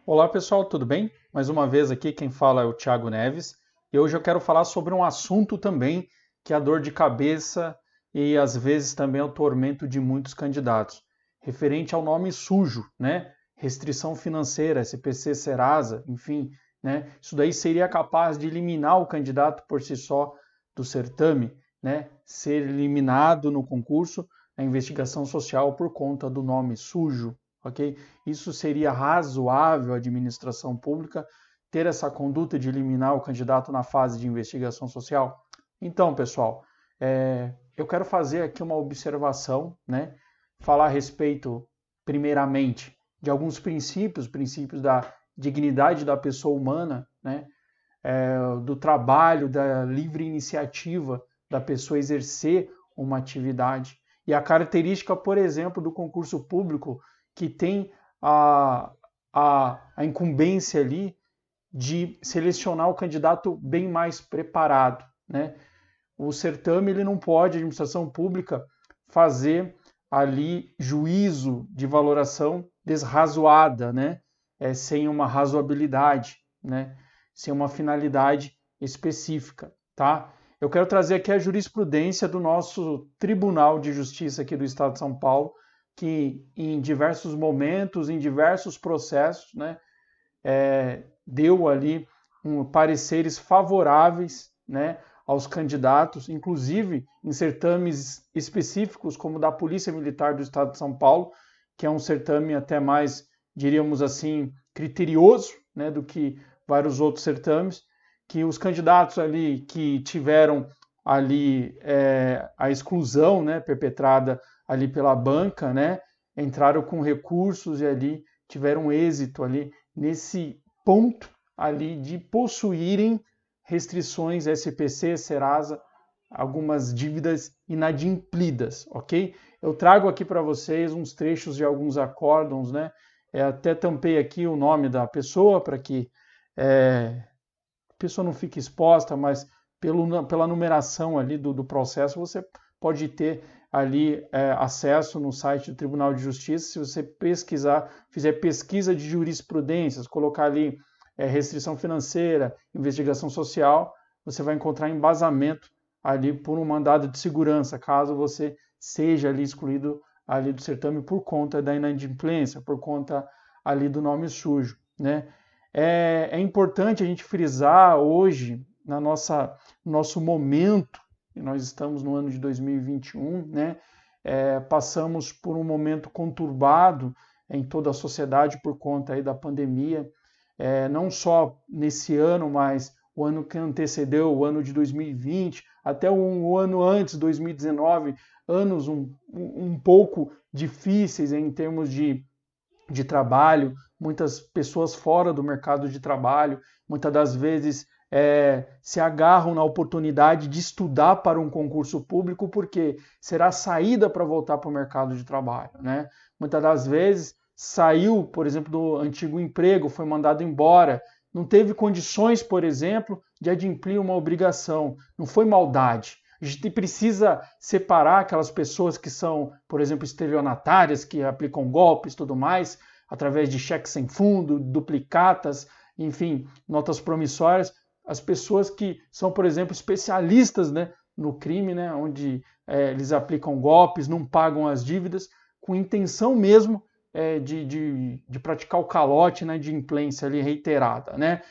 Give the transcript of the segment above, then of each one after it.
Olá pessoal, tudo bem? Mais uma vez aqui quem fala é o Thiago Neves e hoje eu quero falar sobre um assunto também que é a dor de cabeça e às vezes também é o tormento de muitos candidatos, referente ao nome sujo, né? Restrição financeira, SPC Serasa, enfim, né? Isso daí seria capaz de eliminar o candidato por si só do certame, né? Ser eliminado no concurso a investigação social por conta do nome sujo, ok? Isso seria razoável a administração pública ter essa conduta de eliminar o candidato na fase de investigação social? Então, pessoal, eu quero fazer aqui uma observação, né? Falar a respeito, primeiramente, de alguns princípios da dignidade da pessoa humana, né? Do trabalho, da livre iniciativa da pessoa exercer uma atividade. E a característica, por exemplo, do concurso público, que tem a incumbência ali de selecionar o candidato bem mais preparado, né? O certame ele não pode, a administração pública, fazer ali juízo de valoração desrazoada, né? Sem uma razoabilidade, né? Sem uma finalidade específica, tá? Eu quero trazer aqui a jurisprudência do nosso Tribunal de Justiça aqui do Estado de São Paulo, que em diversos momentos, em diversos processos, né, deu ali pareceres favoráveis, né, aos candidatos, inclusive em certames específicos, como da Polícia Militar do Estado de São Paulo, que é um certame até mais, diríamos assim, criterioso, né, do que vários outros certames, que os candidatos ali que tiveram ali a exclusão, né, perpetrada ali pela banca, né, entraram com recursos e ali tiveram êxito ali nesse ponto ali de possuírem restrições SPC, Serasa, algumas dívidas inadimplidas, ok? Eu trago aqui para vocês uns trechos de alguns acórdãos, né? Até tampei aqui o nome da pessoa para que a pessoa não fique exposta, mas pela numeração ali do processo você pode ter ali acesso no site do Tribunal de Justiça. Se você pesquisar, fizer pesquisa de jurisprudências, colocar ali restrição financeira, investigação social, você vai encontrar embasamento ali por um mandado de segurança, caso você seja ali excluído ali do certame por conta da inadimplência, por conta ali do nome sujo, né? É importante a gente frisar hoje, no nosso momento, e nós estamos no ano de 2021, né? Passamos por um momento conturbado em toda a sociedade por conta aí da pandemia, não só nesse ano, mas o ano que antecedeu, o ano de 2020, até um ano antes, 2019, anos um pouco difíceis em termos de trabalho, muitas pessoas fora do mercado de trabalho, muitas das vezes se agarram na oportunidade de estudar para um concurso público porque será a saída para voltar para o mercado de trabalho, né? Muitas das vezes saiu, por exemplo, do antigo emprego, foi mandado embora, não teve condições, por exemplo, de adimplir uma obrigação, não foi maldade. A gente precisa separar aquelas pessoas que são, por exemplo, estelionatárias, que aplicam golpes e tudo mais, através de cheques sem fundo, duplicatas, enfim, notas promissórias. As pessoas que são, por exemplo, especialistas, né, no crime, né, onde eles aplicam golpes, não pagam as dívidas, com intenção mesmo de praticar o calote, né, de implência ali reiterada, né?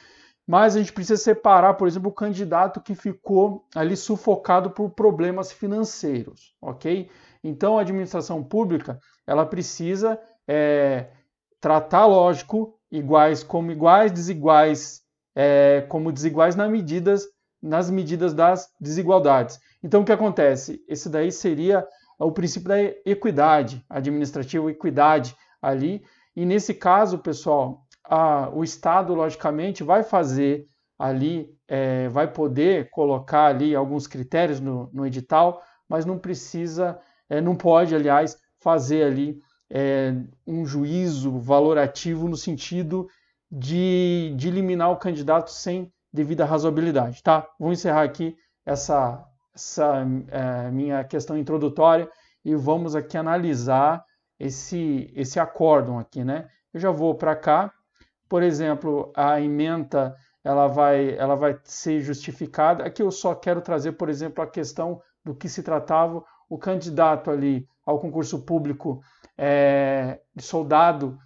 Mas a gente precisa separar, por exemplo, o candidato que ficou ali sufocado por problemas financeiros, ok? Então, a administração pública, ela precisa tratar, lógico, iguais como iguais, desiguais como desiguais nas medidas das desigualdades. Então, o que acontece? Esse daí seria o princípio da equidade administrativa, equidade ali. E nesse caso, pessoal, o Estado, logicamente, vai fazer ali, vai poder colocar ali alguns critérios no edital, mas não precisa, não pode, aliás, fazer ali um juízo valorativo no sentido de eliminar o candidato sem devida razoabilidade, tá? Vou encerrar aqui essa minha questão introdutória e vamos aqui analisar esse acórdão aqui, né? Eu já vou para cá, por exemplo, a ementa ela vai ser justificada. Aqui eu só quero trazer, por exemplo, a questão do que se tratava o candidato ali ao concurso público de soldado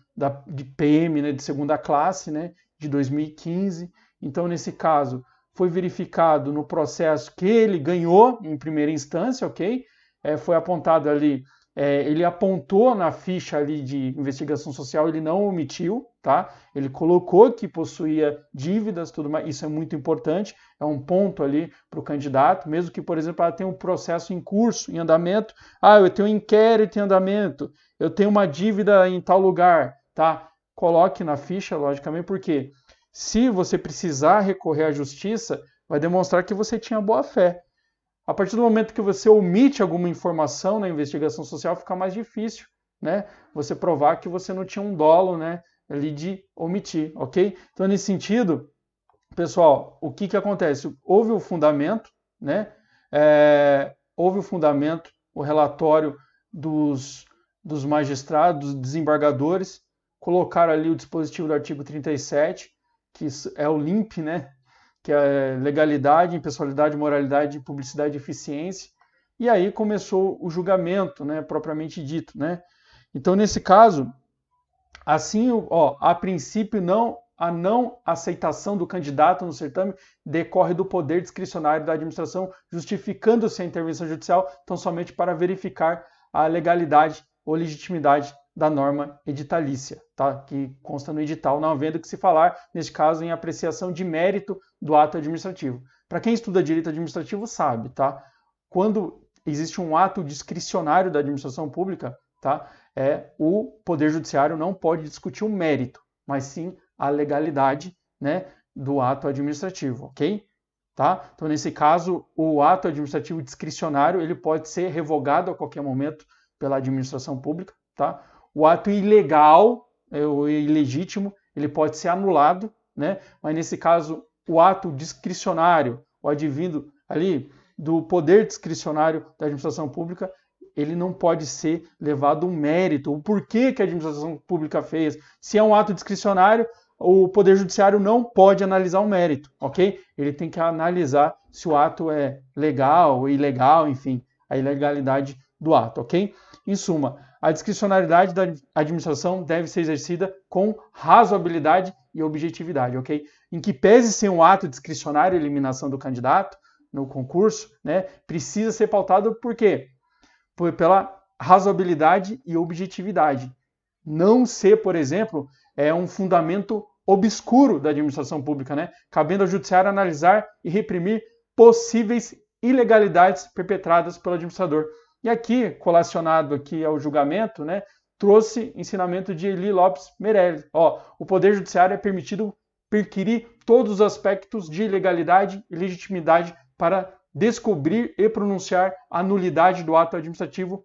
de PM, né, de segunda classe, né, de 2015. Então, nesse caso, foi verificado no processo que ele ganhou em primeira instância, ok? Foi apontado ali, ele apontou na ficha ali de investigação social, ele não omitiu, tá? Ele colocou que possuía dívidas, tudo mais, isso é muito importante, é um ponto ali para o candidato, mesmo que, por exemplo, ela tenha um processo em curso, em andamento, eu tenho um inquérito em andamento, eu tenho uma dívida em tal lugar, tá? Coloque na ficha, logicamente, porque se você precisar recorrer à justiça, vai demonstrar que você tinha boa fé. A partir do momento que você omite alguma informação na investigação social, fica mais difícil, né? Você provar que você não tinha um dolo, né, ali de omitir, ok? Então, nesse sentido, pessoal, o que acontece? Houve o fundamento, né? Houve o fundamento, o relatório dos magistrados, dos desembargadores, colocaram ali o dispositivo do artigo 37, que é o LIMP, né? Que é legalidade, impessoalidade, moralidade, publicidade e eficiência. E aí começou o julgamento, né, propriamente dito, né? Então, nesse caso, assim, a princípio, a não aceitação do candidato no certame decorre do poder discricionário da administração, justificando-se a intervenção judicial tão somente para verificar a legalidade ou legitimidade da norma editalícia, tá? Que consta no edital, não havendo que se falar, neste caso, em apreciação de mérito do ato administrativo. Para quem estuda direito administrativo sabe, tá? Quando existe um ato discricionário da administração pública, tá? O Poder Judiciário não pode discutir o mérito, mas sim a legalidade, né, do ato administrativo, ok? Tá? Então, nesse caso, o ato administrativo discricionário ele pode ser revogado a qualquer momento pela administração pública, tá? O ato ilegal ou ilegítimo ele pode ser anulado, né? Mas nesse caso, o ato discricionário, o advindo ali do poder discricionário da administração pública, ele não pode ser levado um mérito, o porquê que a administração pública fez. Se é um ato discricionário, o Poder Judiciário não pode analisar o mérito, ok? Ele tem que analisar se o ato é legal ou ilegal, enfim, a ilegalidade do ato, ok? Em suma, a discricionariedade da administração deve ser exercida com razoabilidade e objetividade, ok? Em que pese ser um ato discricionário a eliminação do candidato no concurso, né, precisa ser pautado por quê? Pela razoabilidade e objetividade. Não ser, por exemplo, um fundamento obscuro da administração pública, né? Cabendo ao judiciário analisar e reprimir possíveis ilegalidades perpetradas pelo administrador. E aqui, colacionado aqui ao julgamento, né, trouxe ensinamento de Eli Lopes Meirelles. O Poder Judiciário é permitido perquirir todos os aspectos de ilegalidade e legitimidade para descobrir e pronunciar a nulidade do ato administrativo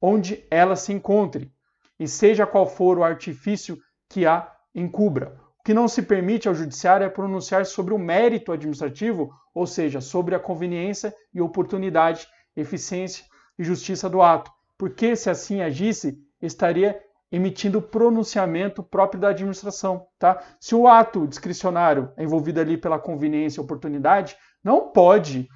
onde ela se encontre, e seja qual for o artifício que a encubra. O que não se permite ao judiciário é pronunciar sobre o mérito administrativo, ou seja, sobre a conveniência e oportunidade, eficiência e justiça do ato, porque se assim agisse, estaria emitindo pronunciamento próprio da administração, tá? Se o ato discricionário é envolvido ali pela conveniência e oportunidade, não pode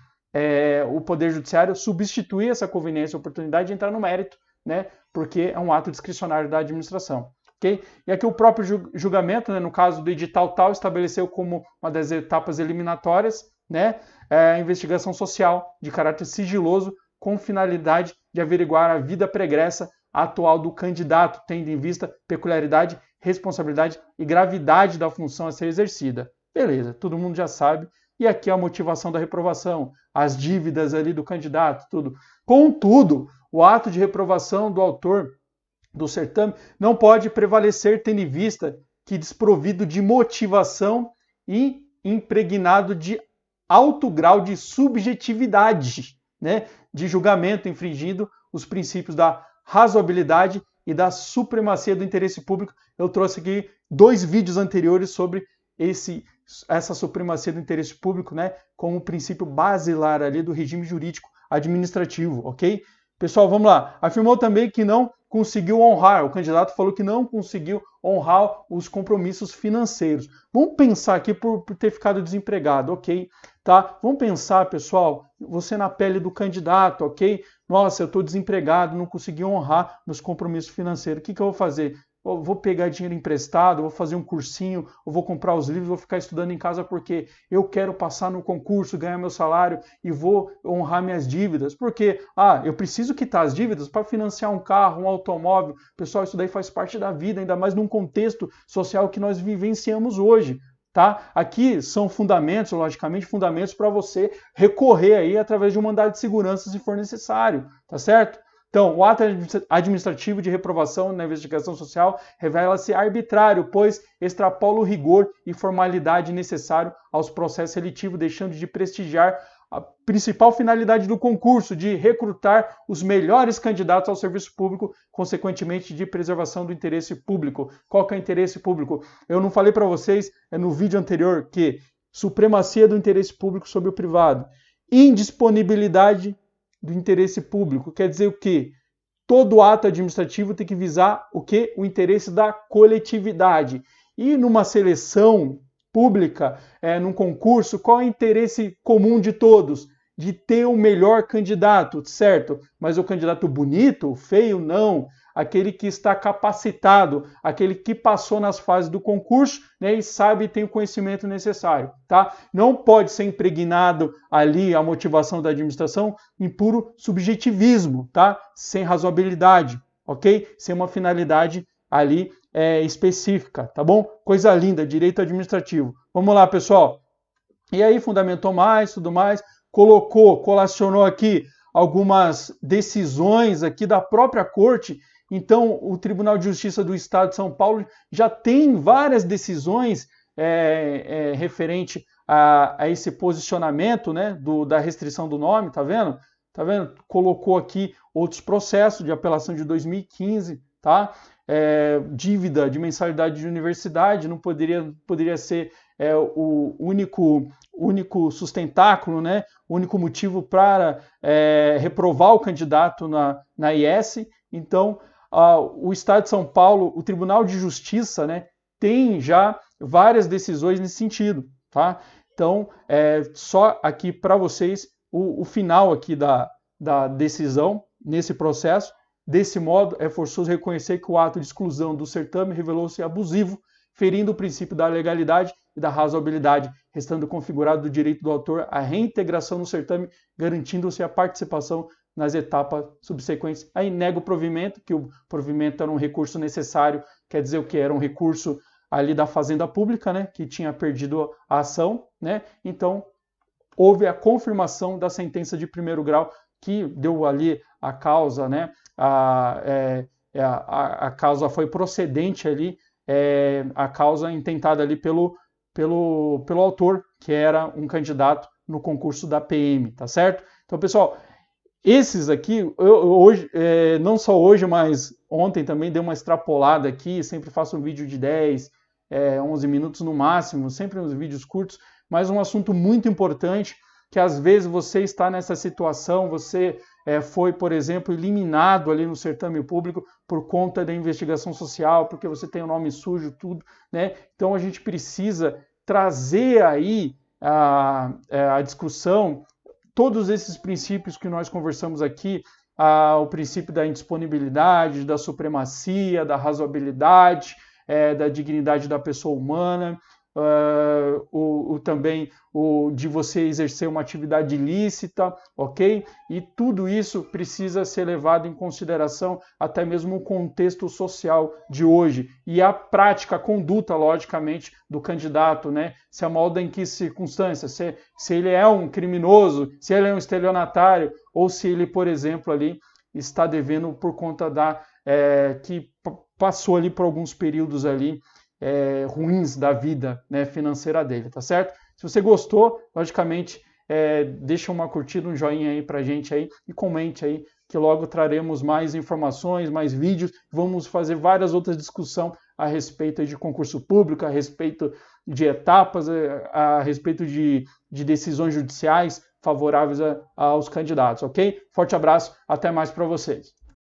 o Poder Judiciário substituir essa conveniência e oportunidade e entrar no mérito, né? Porque é um ato discricionário da administração. Okay? E aqui o próprio julgamento, né, no caso do edital tal, estabeleceu como uma das etapas eliminatórias, né, a investigação social de caráter sigiloso com finalidade de averiguar a vida pregressa atual do candidato, tendo em vista peculiaridade, responsabilidade e gravidade da função a ser exercida. Beleza, todo mundo já sabe. E aqui a motivação da reprovação, as dívidas ali do candidato, tudo. Contudo, o ato de reprovação do autor do certame não pode prevalecer tendo em vista que desprovido de motivação e impregnado de alto grau de subjetividade, né, de julgamento, infringindo os princípios da razoabilidade e da supremacia do interesse público. Eu trouxe aqui 2 vídeos anteriores sobre essa supremacia do interesse público, né, como princípio basilar ali do regime jurídico administrativo, ok? Pessoal, vamos lá. Afirmou também que não conseguiu honrar, o candidato falou que não conseguiu honrar os compromissos financeiros. Vamos pensar aqui por ter ficado desempregado, ok? Tá? Vamos pensar, pessoal, você na pele do candidato, ok? Nossa, eu estou desempregado, não consegui honrar meus compromissos financeiros. O que eu vou fazer? Eu vou pegar dinheiro emprestado, vou fazer um cursinho, eu vou comprar os livros, vou ficar estudando em casa porque eu quero passar no concurso, ganhar meu salário e vou honrar minhas dívidas. Porque, eu preciso quitar as dívidas para financiar um carro, um automóvel. Pessoal, isso daí faz parte da vida, ainda mais num contexto social que nós vivenciamos hoje. Tá? Aqui são fundamentos, logicamente, fundamentos para você recorrer aí através de um mandado de segurança se for necessário, tá certo? Então, o ato administrativo de reprovação na investigação social revela-se arbitrário, pois extrapola o rigor e formalidade necessário aos processos seletivos, deixando de prestigiar a principal finalidade do concurso, de recrutar os melhores candidatos ao serviço público, consequentemente de preservação do interesse público. Qual que é o interesse público? Eu não falei para vocês no vídeo anterior que supremacia do interesse público sobre o privado, indisponibilidade do interesse público, quer dizer o quê? Todo ato administrativo tem que visar o quê? O interesse da coletividade. E numa seleção pública, num concurso, qual é o interesse comum de todos? De ter o melhor candidato, certo? Mas o candidato bonito, feio, não. Aquele que está capacitado, aquele que passou nas fases do concurso, né, e sabe e tem o conhecimento necessário, tá? Não pode ser impregnado ali a motivação da administração em puro subjetivismo, tá? Sem razoabilidade, ok? Sem uma finalidade ali específica, tá bom? Coisa linda, direito administrativo. Vamos lá, pessoal. E aí fundamentou mais, tudo mais, colacionou aqui algumas decisões aqui da própria corte. Então, o Tribunal de Justiça do Estado de São Paulo já tem várias decisões referente a esse posicionamento, né, da restrição do nome, tá vendo? Tá vendo? Colocou aqui outros processos de apelação de 2015, tá? Dívida de mensalidade de universidade não poderia ser o único sustentáculo, né? O único motivo para reprovar o candidato na IS. Então, o Estado de São Paulo, o Tribunal de Justiça, né, tem já várias decisões nesse sentido, tá? Então, só aqui para vocês o final aqui da decisão nesse processo. Desse modo, é forçoso reconhecer que o ato de exclusão do certame revelou-se abusivo, ferindo o princípio da legalidade e da razoabilidade, restando configurado do direito do autor a reintegração no certame, garantindo-se a participação nas etapas subsequentes. Aí nega o provimento, que o provimento era um recurso necessário, quer dizer o que? Era um recurso ali da Fazenda Pública, né, que tinha perdido a ação, né? Então, houve a confirmação da sentença de primeiro grau, que deu ali a causa, né? A causa foi procedente ali, a causa intentada ali pelo autor, que era um candidato no concurso da PM, tá certo? Então, pessoal, esses aqui, hoje, não só hoje, mas ontem também dei uma extrapolada aqui, sempre faço um vídeo de 10, 11 minutos no máximo, sempre uns vídeos curtos, mas um assunto muito importante, que às vezes você está nessa situação, você foi, por exemplo, eliminado ali no certame público por conta da investigação social, porque você tem o nome sujo, tudo, né? Então a gente precisa trazer aí a discussão todos esses princípios que nós conversamos aqui, o princípio da indisponibilidade, da supremacia, da razoabilidade, da dignidade da pessoa humana, também o de você exercer uma atividade ilícita, ok? E tudo isso precisa ser levado em consideração até mesmo o contexto social de hoje e a prática, a conduta, logicamente, do candidato, né? Se amolda em que circunstâncias, se ele é um criminoso, se ele é um estelionatário ou se ele, por exemplo, ali está devendo por conta que passou ali por alguns períodos ali ruins da vida, né, financeira dele, tá certo? Se você gostou, logicamente, deixa uma curtida, um joinha aí pra gente aí e comente aí, que logo traremos mais informações, mais vídeos, vamos fazer várias outras discussões a respeito de concurso público, a respeito de etapas, a respeito de decisões judiciais, favoráveis aos candidatos, ok? Forte abraço, até mais para vocês.